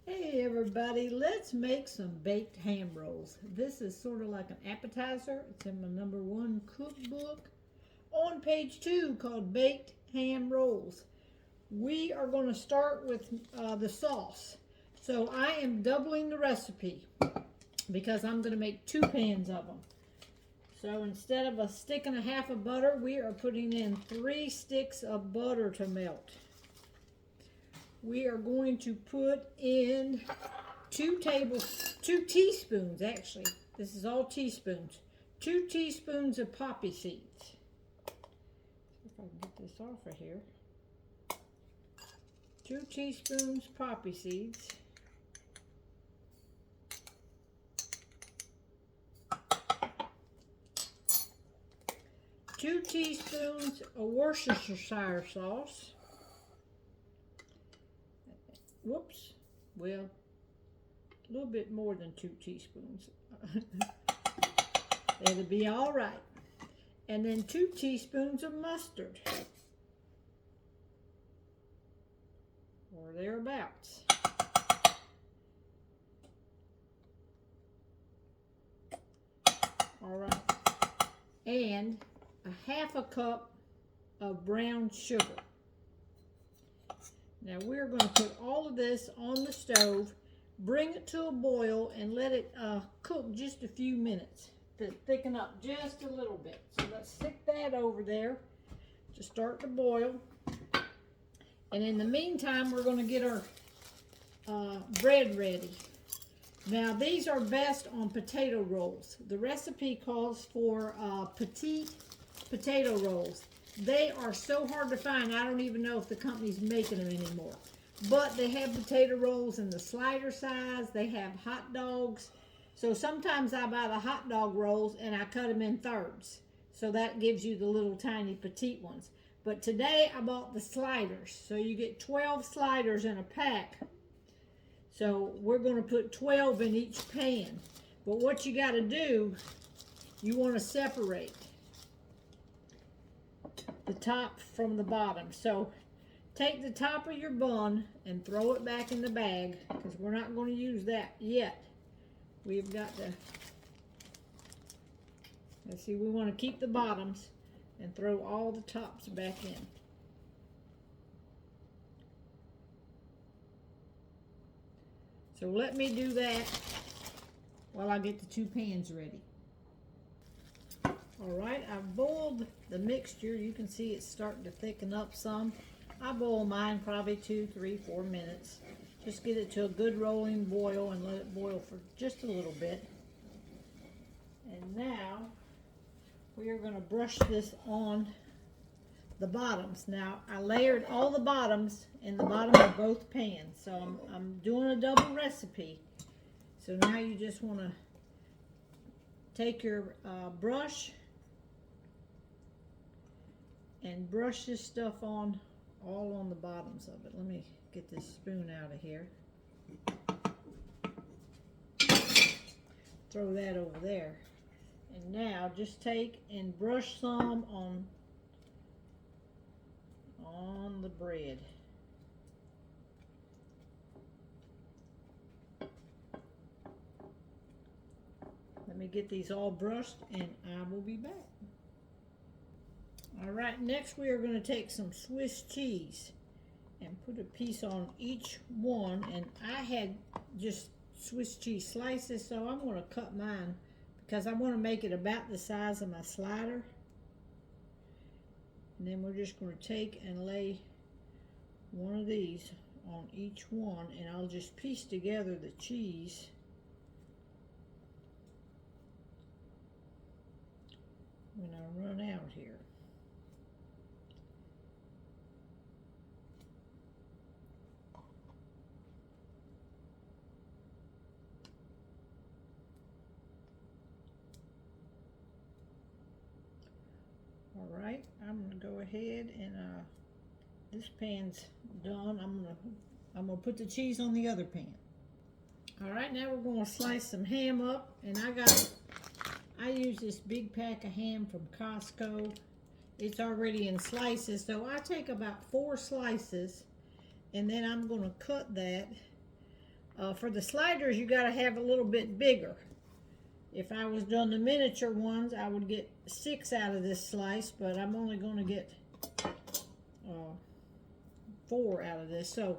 Hey everybody, let's make some baked ham rolls. This is sort of like an appetizer. It's in my #1 cookbook on page 2 called Baked Ham Rolls. We are going to start with the sauce. So I am doubling the recipe because I'm going to make 2 pans of them. So instead of a stick and a half of butter, we are putting in 3 sticks of butter to melt. We are going to put in 2 teaspoons, actually. This is all teaspoons. 2 teaspoons of poppy seeds. See if I can get this off of here. 2 teaspoons poppy seeds. 2 teaspoons of Worcestershire sauce. Whoops, well, a little bit more than 2 teaspoons. It'll be all right. And then 2 teaspoons of mustard, or thereabouts. All right, and a half a cup of brown sugar. Now we're going to put all of this on the stove, bring it to a boil, and let it cook just a few minutes to thicken up just a little bit. So let's stick that over there to start to boil. And in the meantime, we're going to get our bread ready. Now these are best on potato rolls. The recipe calls for petite potato rolls. They are so hard to find, I don't even know if the company's making them anymore. But they have potato rolls in the slider size. They have hot dogs. So sometimes I buy the hot dog rolls and I cut them in thirds. So that gives you the little tiny petite ones. But today I bought the sliders. So you get 12 sliders in a pack. So we're going to put 12 in each pan. But what you got to do, you want to separate the top from the bottom. So take the top of your bun and throw it back in the bag, because we're not going to use that yet. We've got to, let's see, we want to keep the bottoms and throw all the tops back in. So let me do that while I get the 2 pans ready. All right, I've boiled the mixture. You can see it's starting to thicken up some. I boil mine probably 2, 3, 4 minutes. Just get it to a good rolling boil and let it boil for just a little bit. And now we are going to brush this on the bottoms. Now I layered all the bottoms in the bottom of both pans. So I'm doing a double recipe. So now you just want to take your brush and brush this stuff on, all on the bottoms of it. Let me get this spoon out of here. Throw that over there. And now just take and brush some on the bread. Let me get these all brushed and I will be back. All right, next we are going to take some Swiss cheese and put a piece on each one. And I had just Swiss cheese slices, so I'm going to cut mine because I want to make it about the size of my slider. And then we're just going to take and lay one of these on each one, and I'll just piece together the cheese when I run out here. All right, I'm gonna go ahead and this pan's done. I'm gonna put the cheese on the other pan. All right, now we're gonna slice some ham up, and I use this big pack of ham from Costco. It's already in slices, so I take about 4 slices, and then I'm gonna cut that For the sliders, you got to have a little bit bigger. If I was doing the miniature ones, I would get 6 out of this slice, but I'm only going to get 4 out of this. So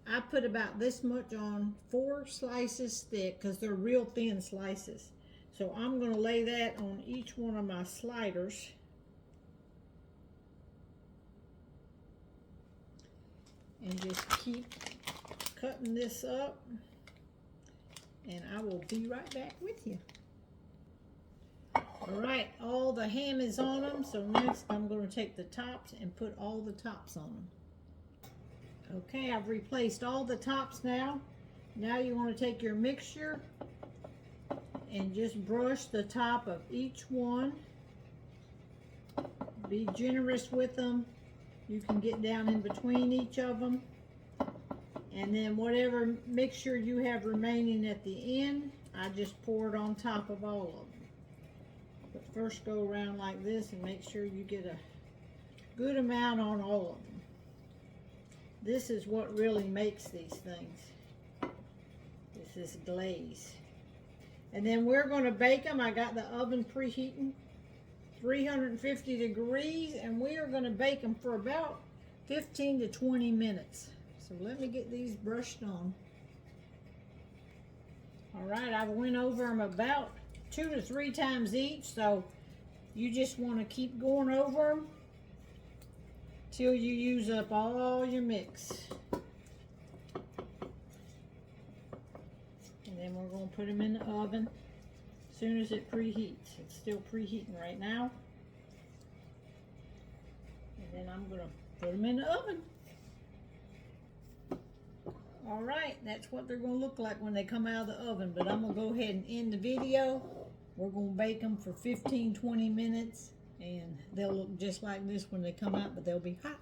I put about this much on 4 slices thick because they're real thin slices. So I'm going to lay that on each one of my sliders. And just keep cutting this up. And I will be right back with you. All right, all the ham is on them. So next I'm going to take the tops and put all the tops on them. Okay, I've replaced all the tops now. Now you want to take your mixture and just brush the top of each one. Be generous with them. You can get down in between each of them. And then whatever mixture you have remaining at the end, I just pour it on top of all of them. But first go around like this and make sure you get a good amount on all of them. This is what really makes these things. This is glaze. And then we're going to bake them. I got the oven preheating 350 degrees, and we are going to bake them for about 15 to 20 minutes. So let me get these brushed on. All right, I went over them about 2 to 3 times each, so you just want to keep going over them till you use up all your mix. And then we're going to put them in the oven as soon as it preheats. It's still preheating right now. And then I'm going to put them in the oven. All right, that's what they're going to look like when they come out of the oven. But I'm going to go ahead and end the video. We're going to bake them for 15-20 minutes. And they'll look just like this when they come out, but they'll be hot.